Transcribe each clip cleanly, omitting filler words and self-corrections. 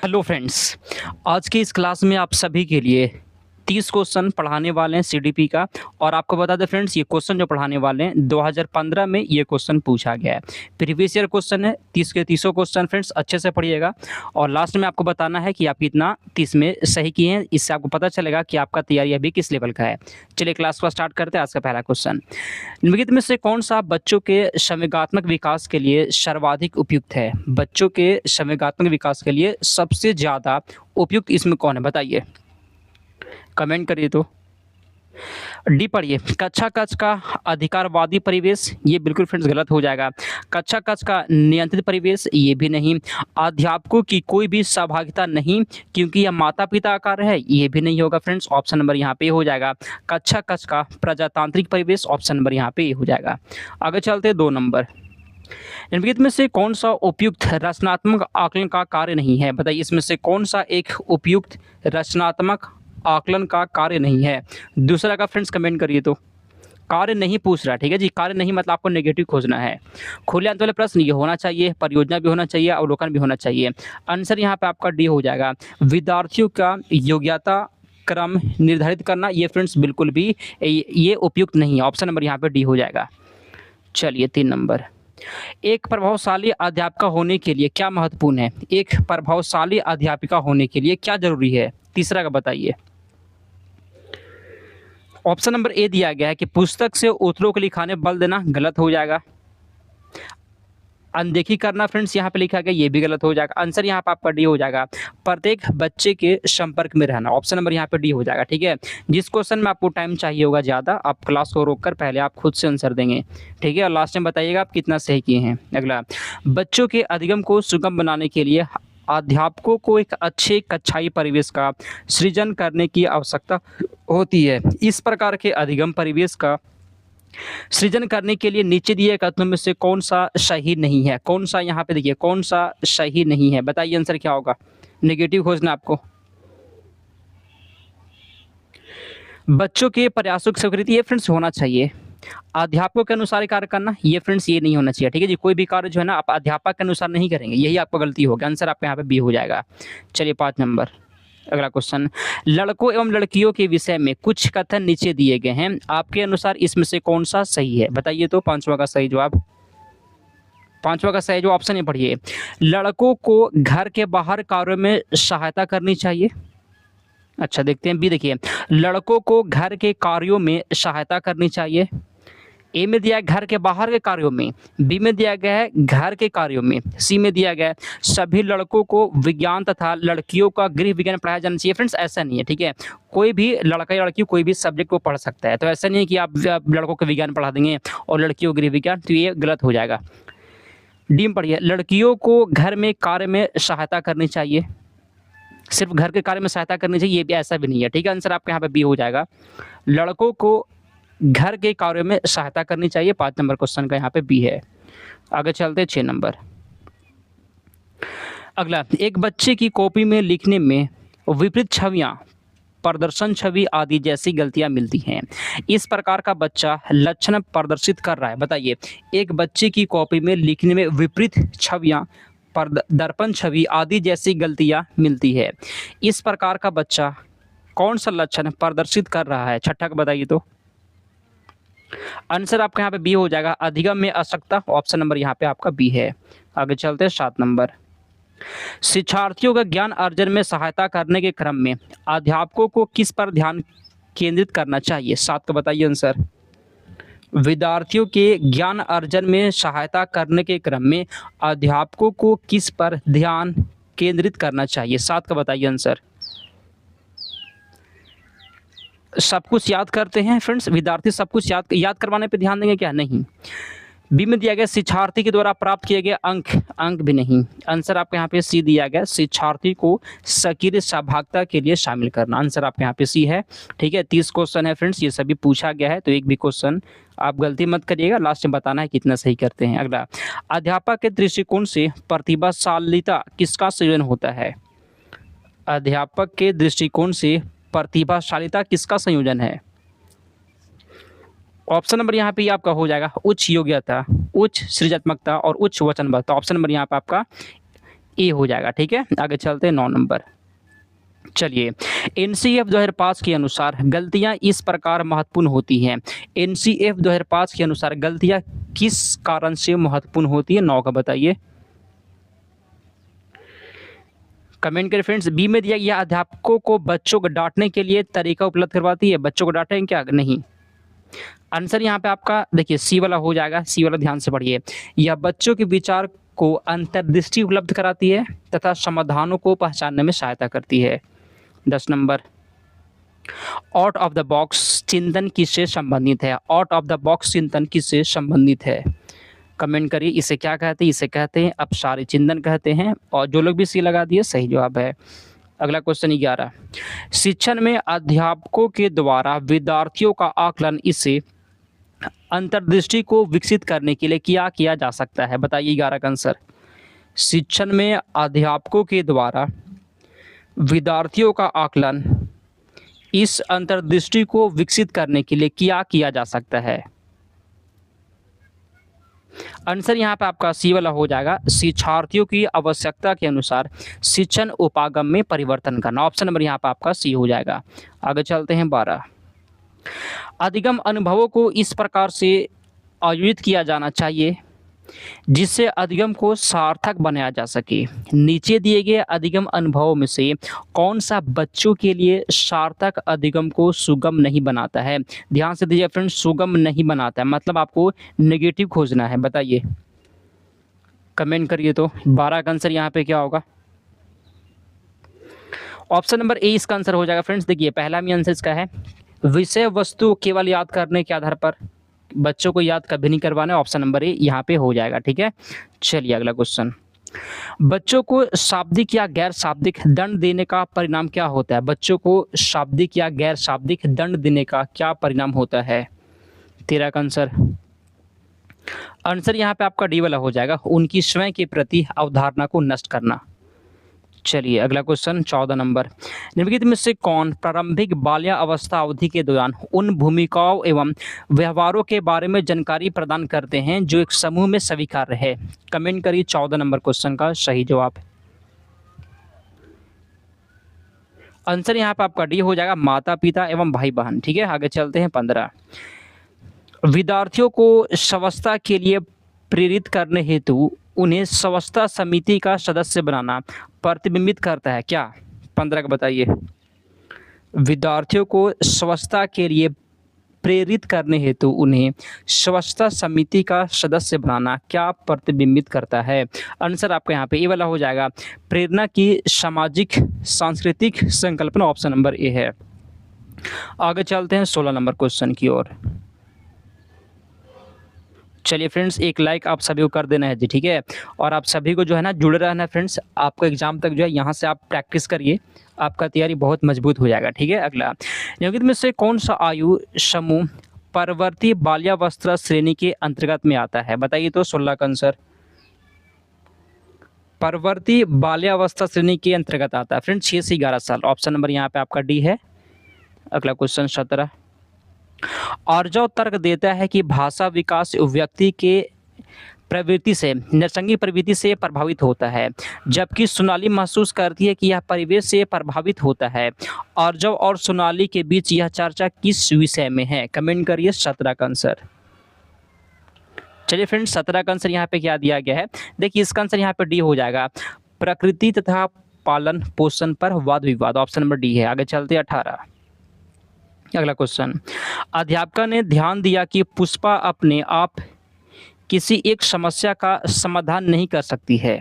Hello friends, आज की इस क्लास में आप सभी के लिए 30 क्वेश्चन पढ़ाने वाले हैं सीडीपी का। और आपको बता दें फ्रेंड्स, ये क्वेश्चन जो पढ़ाने वाले हैं 2015 में ये क्वेश्चन पूछा गया है। प्रीवियस ईयर क्वेश्चन है, 30 के 30 क्वेश्चन फ्रेंड्स अच्छे से पढ़िएगा। और लास्ट में आपको बताना है कि आप कितना 30 में सही किए हैं, इससे आपको पता चलेगा कि आपका तैयारी अभी किस लेवल का है। चलिए क्लास को स्टार्ट करते हैं। आज का पहला क्वेश्चन, निम्नलिखित में से कौन सा बच्चों के संवेगात्मक विकास के लिए सर्वाधिक उपयुक्त है? बच्चों के संवेगात्मक विकास के लिए सबसे ज़्यादा उपयुक्त इसमें कौन है, बताइए, कमेंट करिए। तो डी पढ़िए, कक्षा कक्ष का अधिकारवादी परिवेश, ये बिल्कुल फ्रेंड्स गलत हो जाएगा। कक्षा कक्ष का नियंत्रित परिवेश, ये भी नहीं। अध्यापकों की कोई भी सहभागिता नहीं क्योंकि यह माता पिता का कार्य है, ये भी नहीं होगा फ्रेंड्स। ऑप्शन नंबर यहाँ पे हो जाएगा कक्षा कक्ष का प्रजातांत्रिक परिवेश, ऑप्शन नंबर यहाँ पे हो जाएगा। आगे चलते 2 नंबर, निम्नलिखित में से कौन सा उपयुक्त रचनात्मक आकलन का कार्य नहीं है? बताइए, इसमें से कौन सा एक उपयुक्त रचनात्मक आकलन का कार्य नहीं है? दूसरा का फ्रेंड्स कमेंट करिए। तो कार्य नहीं पूछ रहा, ठीक है जी, कार्य नहीं मतलब आपको नेगेटिव खोजना है। खुले अंत वाले प्रश्न ये होना चाहिए, परियोजना भी होना चाहिए, अवलोकन भी होना चाहिए। आंसर यहाँ पे आपका डी हो जाएगा। विद्यार्थियों का योग्यता क्रम निर्धारित करना, ये फ्रेंड्स बिल्कुल भी ये उपयुक्त नहीं है। ऑप्शन नंबर यहाँ पे डी हो जाएगा। चलिए 3 नंबर, एक प्रभावशाली अध्यापिका होने के लिए क्या महत्वपूर्ण है? एक प्रभावशाली अध्यापिका होने के लिए क्या जरूरी है? तीसरा का बताइए। ऑप्शन नंबर ए दिया गया है कि पुस्तक से उत्तरों को लिखाने बल देना, गलत हो जाएगा। अनदेखी करना फ्रेंड्स यहाँ पे लिखा गया, ये भी गलत हो जाएगा। आंसर यहाँ पे आपका डी हो जाएगा। प्रत्येक बच्चे के संपर्क में रहना, ऑप्शन नंबर यहाँ पे डी हो जाएगा। ठीक है, जिस क्वेश्चन में आपको टाइम चाहिए होगा ज़्यादा, आप क्लास को रोककर पहले आप खुद से आंसर देंगे, ठीक है, और लास्ट में बताइएगा आप कितना सही किए हैं। अगला, बच्चों के अधिगम को सुगम बनाने के लिए अध्यापकों को एक अच्छे कक्षाई परिवेश का सृजन करने की आवश्यकता होती है। इस प्रकार के अधिगम परिवेश का सृजन करने के लिए नीचे दिए कथनों में से कौन सा सही नहीं है? कौन सा यहाँ पे देखिए, कौन सा सही नहीं है, बताइए आंसर क्या होगा। नेगेटिव खोजना आपको। बच्चों के प्रयासों की स्वीकृति, ये फ्रेंड्स होना चाहिए। अध्यापकों के अनुसार कार्य करना, ये फ्रेंड्स ये नहीं होना चाहिए, ठीक है जी। कोई भी कार्य जो है ना आप अध्यापक के अनुसार नहीं करेंगे, यही आपको गलती होगी। आंसर आपका यहाँ पे बी हो जाएगा। चलिए 5 नंबर, अगला क्वेश्चन, लड़कों एवं लड़कियों के विषय में कुछ कथन नीचे दिए गए हैं, आपके अनुसार इसमें से कौन सा सही है? बताइए। तो पांचवा का सही जवाब, पांचवा का सही जवाब ऑप्शन ए पढ़िए, लड़कों को घर के बाहर कार्यों में सहायता करनी चाहिए। अच्छा देखते हैं बी, देखिए, लड़कों को घर के कार्यों में सहायता करनी चाहिए। ए में दिया है घर के बाहर के कार्यों में, बी में दिया गया है घर के कार्यों में, सी में दिया गया है सभी लड़कों को विज्ञान तथा लड़कियों का गृह विज्ञान पढ़ाया जाना चाहिए। फ्रेंड्स ऐसा नहीं है, ठीक है, कोई भी लड़का या लड़की कोई भी सब्जेक्ट को पढ़ सकता है, तो ऐसा नहीं है कि आप लड़कों को विज्ञान पढ़ा देंगे और लड़कियों को गृह विज्ञान, तो ये गलत हो जाएगा। डी में पढ़िए, लड़कियों को घर में कार्य में सहायता करनी चाहिए, सिर्फ घर के कार्य में सहायता करनी चाहिए, ये भी ऐसा भी नहीं है, ठीक है। आंसर आपके यहाँ पे बी हो जाएगा, लड़कों को घर के कार्यों में सहायता करनी चाहिए। 5 नंबर क्वेश्चन का यहाँ पे बी है। आगे चलते 6 नंबर, अगला, एक बच्चे की कॉपी में लिखने में विपरीत छवियां, प्रदर्शन छवि आदि जैसी गलतियां मिलती हैं, इस प्रकार का बच्चा लक्षण प्रदर्शित कर रहा है। बताइए, एक बच्चे की कॉपी में लिखने में विपरीत छवियां, दर्पण छवि आदि जैसी गलतियां मिलती है, इस प्रकार का बच्चा कौन सा लक्षण प्रदर्शित कर रहा है? छठा का बताइए। तो आंसर आपका यहाँ पे बी हो जाएगा, अधिगम में अशक्तता, ऑप्शन नंबर यहाँ पे आपका बी है। आगे चलते हैं 7 नंबर, शिक्षार्थियों का ज्ञान अर्जन में सहायता करने के क्रम में अध्यापकों को किस पर ध्यान केंद्रित करना चाहिए? 7 का बताइए आंसर। विद्यार्थियों के ज्ञान अर्जन में सहायता करने के क्रम में अध्यापकों को किस पर ध्यान केंद्रित करना चाहिए? 7 का बताइए आंसर। सब कुछ याद करते हैं फ्रेंड्स, विद्यार्थी सब कुछ याद करवाने पे ध्यान देंगे क्या? नहीं। बी में दिया गया शिक्षार्थी के द्वारा प्राप्त किए गए अंक भी नहीं। आंसर आपके यहाँ पे सी दिया गया, शिक्षार्थी को सक्रिय सहभागिता के लिए शामिल करना, आंसर आपके यहाँ पे सी है। ठीक है, 30 क्वेश्चन है फ्रेंड्स, ये सभी पूछा गया है, तो एक भी क्वेश्चन आप गलती मत करिएगा, लास्ट में बताना है कितना सही करते हैं। अगला, अध्यापक के दृष्टिकोण से प्रतिभाशालीता किसका संयोजन होता है? अध्यापक के दृष्टिकोण से प्रतिभाशालीता किसका संयोजन है? ऑप्शन नंबर यहाँ पे आपका हो जाएगा उच्च योग्यता, उच्च सृजनात्मकता और उच्च वचनबद्धता। ऑप्शन नंबर यहाँ पे आपका ए हो जाएगा। ठीक है, आगे चलते हैं 9 नंबर। चलिए, एनसीएफ 2005 के अनुसार गलतियां इस प्रकार महत्वपूर्ण होती हैं। एनसीएफ 2005 के अनुसार गलतियां किस कारण से महत्वपूर्ण होती है? 9 का बताइए, कमेंट करें फ्रेंड्स। बी में दिया गया अध्यापकों को बच्चों को डांटने के लिए तरीका उपलब्ध करवाती है। बच्चों को डांटेंगे क्या? नहीं। आंसर यहाँ पे आपका देखिए सी वाला हो जाएगा। सी वाला ध्यान से पढ़िए। यह बच्चों के विचार को अंतर्दृष्टि उपलब्ध कराती है तथा समाधानों को पहचानने में सहायता करती है। 10 number, out of the box चिंतन किससे संबंधित है? आउट ऑफ द बॉक्स चिंतन किससे संबंधित है? कमेंट करिए, इसे क्या कहते हैं? इसे कहते हैं अपसारी चिंतन कहते हैं। और जो लोग भी सी लगा दिए सही जवाब है। अगला क्वेश्चन 11, शिक्षण में अध्यापकों के द्वारा विद्यार्थियों का आकलन इसे अंतर्दृष्टि को विकसित करने के लिए क्या किया जा सकता है? बताइए 11 का आंसर। शिक्षण में अध्यापकों के द्वारा विद्यार्थियों का आकलन इस अंतर्दृष्टि को विकसित करने के लिए क्या किया जा सकता है? आंसर यहाँ पे आपका सी वाला हो जाएगा। शिक्षार्थियों की आवश्यकता के अनुसार शिक्षण उपागम में परिवर्तन करना। ऑप्शन नंबर यहाँ पे आपका सी हो जाएगा। आगे चलते हैं 12, अधिगम अनुभवों को इस प्रकार से आयोजित किया जाना चाहिए जिससे अधिगम को सार्थक बनाया जा सके। नीचे दिए गए अधिगम अनुभवों में से कौन सा बच्चों के लिए सार्थक अधिगम को सुगम नहीं बनाता है? ध्यान से दीजिए फ्रेंड्स, सुगम नहीं बनाता है मतलब आपको नेगेटिव खोजना है। बताइए, कमेंट करिए। तो 12 का आंसर यहाँ पे क्या होगा? ऑप्शन नंबर ए इसका आंसर हो जाएगा। फ्रेंड्स देखिए, पहला भी आंसर इसका है, विषय वस्तु केवल याद करने के आधार पर बच्चों को याद कभी नहीं करवाना। ऑप्शन नंबर ए यहाँ पे हो जाएगा। ठीक है, चलिए अगला क्वेश्चन, बच्चों को शाब्दिक या गैर शाब्दिक दंड देने का परिणाम क्या होता है? बच्चों को शाब्दिक या गैर शाब्दिक दंड देने का क्या परिणाम होता है? 13 का आंसर। आंसर यहाँ पे आपका डी वाला हो जाएगा, उनकी स्वयं के प्रति अवधारणा को नष्ट करना। चलिए अगला क्वेश्चन 14 नंबर, निम्नलिखित में से कौन प्रारंभिक बाल्यावस्था अवधि के दौरान उन भूमिकाओं एवं व्यवहारों के बारे में जानकारी प्रदान करते हैं जो एक समूह में स्वीकार्य है? कमेंट करिए 14 नंबर क्वेश्चन का सही जवाब। आंसर यहाँ पे आपका डी हो जाएगा, माता पिता एवं भाई बहन। ठीक है, आगे चलते हैं 15, विद्यार्थियों को स्वास्थ्य के लिए प्रेरित करने हेतु उन्हें स्वास्थ्य समिति का सदस्य बनाना प्रतिबिंबित करता है क्या? 15 का बताइए। विद्यार्थियों को स्वास्थ्य के लिए प्रेरित करने हेतु उन्हें स्वास्थ्य समिति का सदस्य बनाना क्या प्रतिबिंबित करता है? आंसर आपका यहाँ पे ए वाला हो जाएगा, प्रेरणा की सामाजिक सांस्कृतिक संकल्पना। ऑप्शन नंबर ए है। आगे चलते हैं 16 नंबर क्वेश्चन की ओर। चलिए फ्रेंड्स, एक लाइक आप सभी को कर देना है जी। ठीक है, और आप सभी को जो है ना जुड़े रहना है फ्रेंड्स। आपको एग्जाम तक जो है यहाँ से आप प्रैक्टिस करिए, आपका तैयारी बहुत मजबूत हो जाएगा। ठीक है, अगला, निम्नलिखित में से कौन सा आयु समूह परवर्ती बाल्यावस्था श्रेणी के अंतर्गत में आता है? बताइए तो 16 का आंसर। परवर्ती बाल्यावस्था श्रेणी के अंतर्गत आता है फ्रेंड्स 6 से 11 साल। ऑप्शन नंबर यहाँ पे आपका डी है। अगला क्वेश्चन 17, आर्जव तर्क देता है कि भाषा विकास व्यक्ति के प्रवृत्ति से नरसंगी प्रवृत्ति से प्रभावित होता है, जबकि सोनाली महसूस करती है कि यह परिवेश से प्रभावित होता है। आर्जव और सोनाली के बीच यह चर्चा किस विषय में है? कमेंट करिए 17 का आंसर। चलिए फ्रेंड्स, 17 का आंसर यहाँ पे क्या दिया गया है? देखिए इसका आंसर यहाँ पे डी हो जाएगा, प्रकृति तथा पालन पोषण पर वाद विवाद। ऑप्शन नंबर डी है। आगे चलते 18। अगला क्वेश्चन, अध्यापक ने ध्यान दिया कि पुष्पा अपने आप किसी एक समस्या का समाधान नहीं कर सकती है,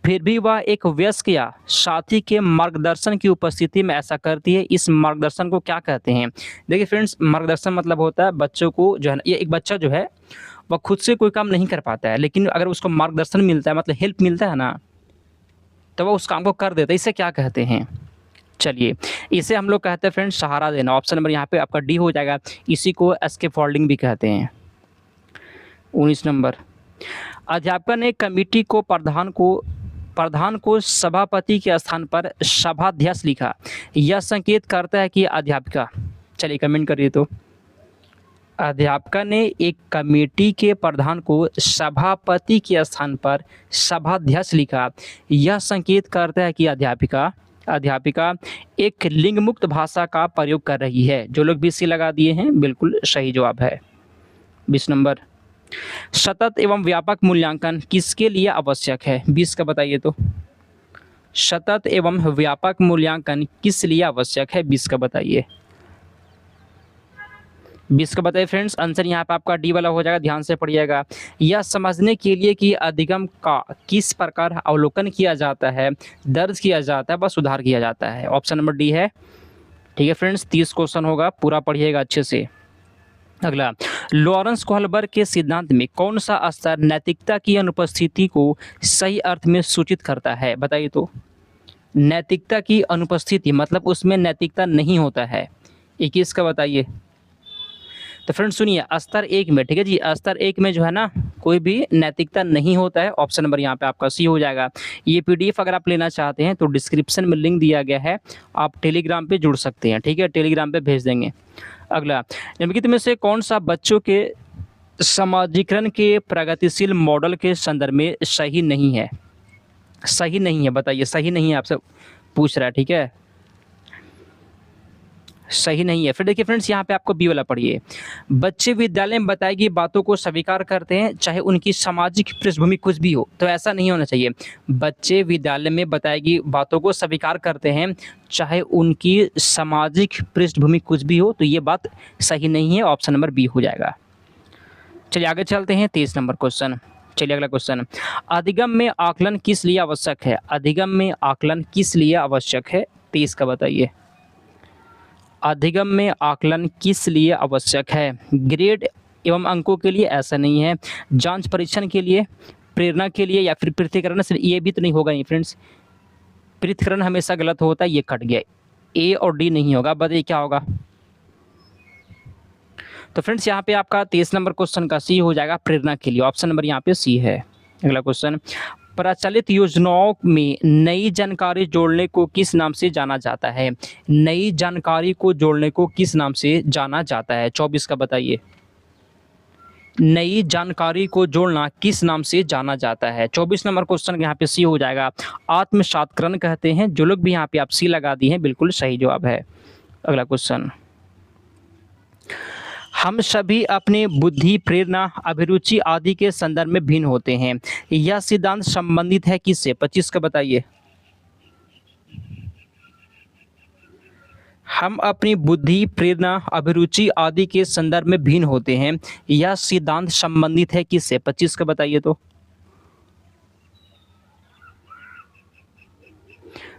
फिर भी वह एक वयस्क या साथी के मार्गदर्शन की उपस्थिति में ऐसा करती है। इस मार्गदर्शन को क्या कहते हैं? देखिए फ्रेंड्स, मार्गदर्शन मतलब होता है बच्चों को जो है ना, ये एक बच्चा जो है वह खुद से कोई काम नहीं कर पाता है, लेकिन अगर उसको मार्गदर्शन मिलता है मतलब हेल्प मिलता है ना, तो वह उस काम को कर देता है। इसे क्या कहते हैं? चलिए, इसे हम लोग कहते हैं फ्रेंड्स सहारा देना। ऑप्शन नंबर यहाँ पे आपका डी हो जाएगा। इसी को स्कैफोल्डिंग भी कहते हैं। 19 नंबर, अध्यापक ने कमेटी को प्रधान को सभापति के स्थान पर सभाध्यक्ष लिखा। यह संकेत करता है कि अध्यापिका, चलिए कमेंट करिए तो, अध्यापिका ने एक कमेटी के प्रधान को सभापति के स्थान पर सभाध्यक्ष लिखा। यह संकेत करता है कि अध्यापिका अध्यापिका एक लिंग मुक्त भाषा का प्रयोग कर रही है। जो लोग बीसी लगा दिए हैं बिल्कुल सही जवाब है 20 नंबर। सतत एवं व्यापक मूल्यांकन किसके लिए आवश्यक है? 20 का बताइए तो। सतत एवं व्यापक मूल्यांकन किस लिए आवश्यक है? 20 का बताइए। 20 का बताइए फ्रेंड्स। आंसर यहाँ पे आपका डी वाला हो जाएगा, ध्यान से पढ़िएगा। यह समझने के लिए कि अधिगम का किस प्रकार अवलोकन किया जाता है, दर्ज किया जाता है व सुधार किया जाता है। ऑप्शन नंबर डी है। ठीक है फ्रेंड्स, 30 क्वेश्चन होगा, पूरा पढ़िएगा अच्छे से। अगला, लॉरेंस कोहलबर्ग के सिद्धांत में कौन सा स्तर नैतिकता की अनुपस्थिति को सही अर्थ में सूचित करता है? बताइए तो। नैतिकता की अनुपस्थिति मतलब उसमें नैतिकता नहीं होता है। 21 का बताइए। तो फ्रेंड्स सुनिए, स्तर 1 में, ठीक है जी, स्तर 1 में जो है ना कोई भी नैतिकता नहीं होता है। ऑप्शन नंबर यहाँ पे आपका सी हो जाएगा। ये पीडीएफ अगर आप लेना चाहते हैं तो डिस्क्रिप्शन में लिंक दिया गया है, आप टेलीग्राम पे जुड़ सकते हैं। ठीक है, टेलीग्राम पे भेज देंगे। अगला, निम्नलिखित में से कौन सा बच्चों के समाजीकरण के प्रगतिशील मॉडल के संदर्भ में सही नहीं है? सही नहीं है, बताइए। सही नहीं है आपसे पूछ रहा है, ठीक है, सही नहीं है। फिर देखिए फ्रेंड्स, यहाँ पे आपको बी वाला पढ़िए। बच्चे विद्यालय में बताई गई बातों को स्वीकार करते हैं चाहे उनकी सामाजिक पृष्ठभूमि कुछ भी हो। तो ऐसा नहीं होना चाहिए। बच्चे विद्यालय में बताई गई बातों को स्वीकार करते हैं चाहे उनकी सामाजिक पृष्ठभूमि कुछ भी हो, तो ये बात सही नहीं है। ऑप्शन नंबर बी हो जाएगा। चलिए आगे चलते हैं, 23 नंबर क्वेश्चन। चलिए अगला क्वेश्चन, अधिगम में आकलन किस लिए आवश्यक है? अधिगम में आकलन किस लिए आवश्यक है? 23 का बताइए। अधिगम में आकलन किस लिए आवश्यक है? ग्रेड एवं अंकों के लिए? ऐसा नहीं है। जांच परीक्षण के लिए, प्रेरणा के लिए, या फिर पृथक्करण से? ये भी तो नहीं होगा। नहीं फ्रेंड्स, पृथक्करण हमेशा गलत होता है, ये कट गया। ए और डी नहीं होगा, बताइए क्या होगा। तो फ्रेंड्स यहाँ पे आपका 23 नंबर क्वेश्चन का सी हो जाएगा, प्रेरणा के लिए। ऑप्शन नंबर यहाँ पे सी है। अगला क्वेश्चन, प्रचलित योजनाओं में नई जानकारी जोड़ने को किस नाम से जाना जाता है? नई जानकारी को जोड़ने को किस नाम से जाना जाता है? 24 का बताइए। नई जानकारी को जोड़ना किस नाम से जाना जाता है? 24 नंबर क्वेश्चन यहाँ पे सी हो जाएगा, आत्मसात्करण कहते हैं। जो लोग भी यहाँ पे आप सी लगा दिए हैं बिल्कुल सही जवाब है। अगला क्वेश्चन, हम सभी अपने बुद्धि, प्रेरणा, अभिरुचि आदि के संदर्भ में भिन्न होते हैं। यह सिद्धांत संबंधित है किससे? 25 का बताइए। हम अपनी बुद्धि, प्रेरणा, अभिरुचि आदि के संदर्भ में भिन्न होते हैं। यह सिद्धांत संबंधित है किससे? 25 का बताइए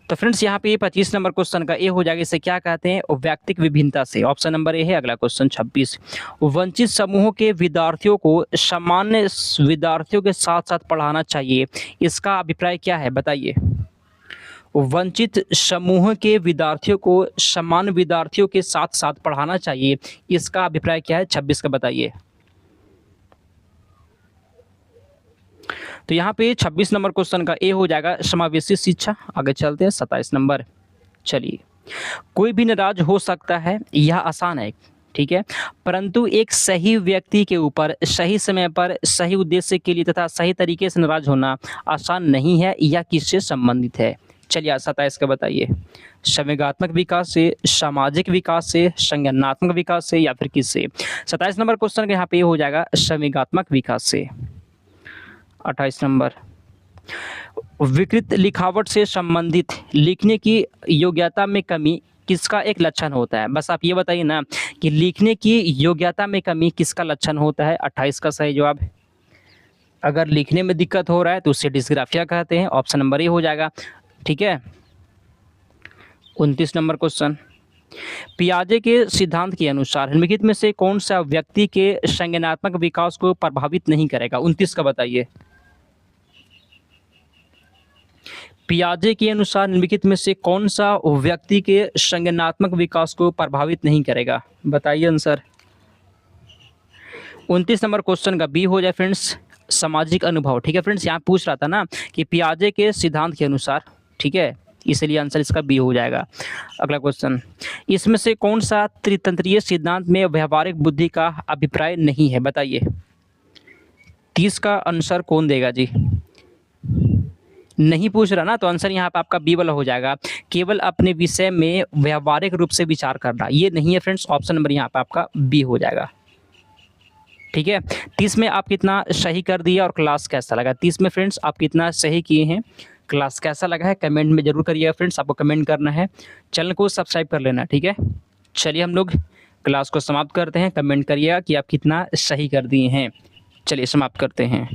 तो फ्रेंड्स यहाँ पे 25 नंबर क्वेश्चन का ए हो जाएगा। इसे क्या कहते हैं? व्यक्तिक विभिन्नता से। ऑप्शन नंबर ए है। अगला क्वेश्चन 26, वंचित समूहों के विद्यार्थियों को सामान्य विद्यार्थियों के साथ साथ पढ़ाना चाहिए, इसका अभिप्राय क्या है? बताइए। वंचित समूह के विद्यार्थियों को सामान्य विद्यार्थियों के साथ साथ पढ़ाना चाहिए, इसका अभिप्राय क्या है? 26 का बताइए। तो यहाँ पे 26 नंबर क्वेश्चन का ए हो जाएगा, समावेशी शिक्षा। आगे चलते हैं 27 नंबर। चलिए, कोई भी नाराज हो सकता है, यह आसान है, ठीक है, परंतु एक सही व्यक्ति के ऊपर सही समय पर सही उद्देश्य के लिए तथा सही तरीके से नाराज होना आसान नहीं है। यह किससे संबंधित है? चलिए 27 का बताइए। संवेगात्मक विकास से, सामाजिक विकास से, संज्ञानात्मक विकास से, या फिर किससे? 27 नंबर क्वेश्चन का यहाँ पे हो जाएगा संवेगात्मक विकास से। 28 नंबर, विकृत लिखावट से संबंधित लिखने की योग्यता में कमी किसका एक लक्षण होता है? बस आप ये बताइए ना कि लिखने की योग्यता में कमी किसका लक्षण होता है? 28 का सही जवाब है। अगर लिखने में दिक्कत हो रहा है तो उसे डिस्ग्राफिया कहते हैं। ऑप्शन नंबर ए हो जाएगा, ठीक है। 29 नंबर क्वेश्चन, पियाजे के सिद्धांत के अनुसार निम्नलिखित में से कौन सा व्यक्ति के संज्ञानात्मक विकास को प्रभावित नहीं करेगा? 29 का बताइए। पियाजे के अनुसार निम्नलिखित में से कौन सा व्यक्ति के संज्ञानात्मक विकास को प्रभावित नहीं करेगा? बताइए आंसर। 29 नंबर क्वेश्चन का बी हो जाए फ्रेंड्स, सामाजिक अनुभव। ठीक है फ्रेंड्स, यहाँ पूछ रहा था ना कि पियाजे के सिद्धांत के अनुसार, ठीक है, इसलिए आंसर इसका बी हो जाएगा। अगला क्वेश्चन, इसमें से कौन सा त्रितंत्रीय सिद्धांत में व्यावहारिक बुद्धि का अभिप्राय नहीं है, बताइए। 30 का आंसर कौन देगा जी? नहीं पूछ रहा ना, तो आंसर यहाँ पे आपका बी वाला हो जाएगा। केवल अपने विषय में व्यावहारिक रूप से विचार करना, ये नहीं है फ्रेंड्स। ऑप्शन नंबर यहाँ पे आपका बी हो जाएगा। ठीक है, 30 में आप कितना सही कर दिया और क्लास कैसा लगा? 30 में फ्रेंड्स आप कितना सही किए हैं, क्लास कैसा लगा है, कमेंट में जरूर करिएगा फ्रेंड्स। आपको कमेंट करना है, चैनल को सब्सक्राइब कर लेना। ठीक है, चलिए हम लोग क्लास को समाप्त करते हैं। कमेंट करिएगा कि आप कितना सही कर दिए हैं। चलिए समाप्त करते हैं।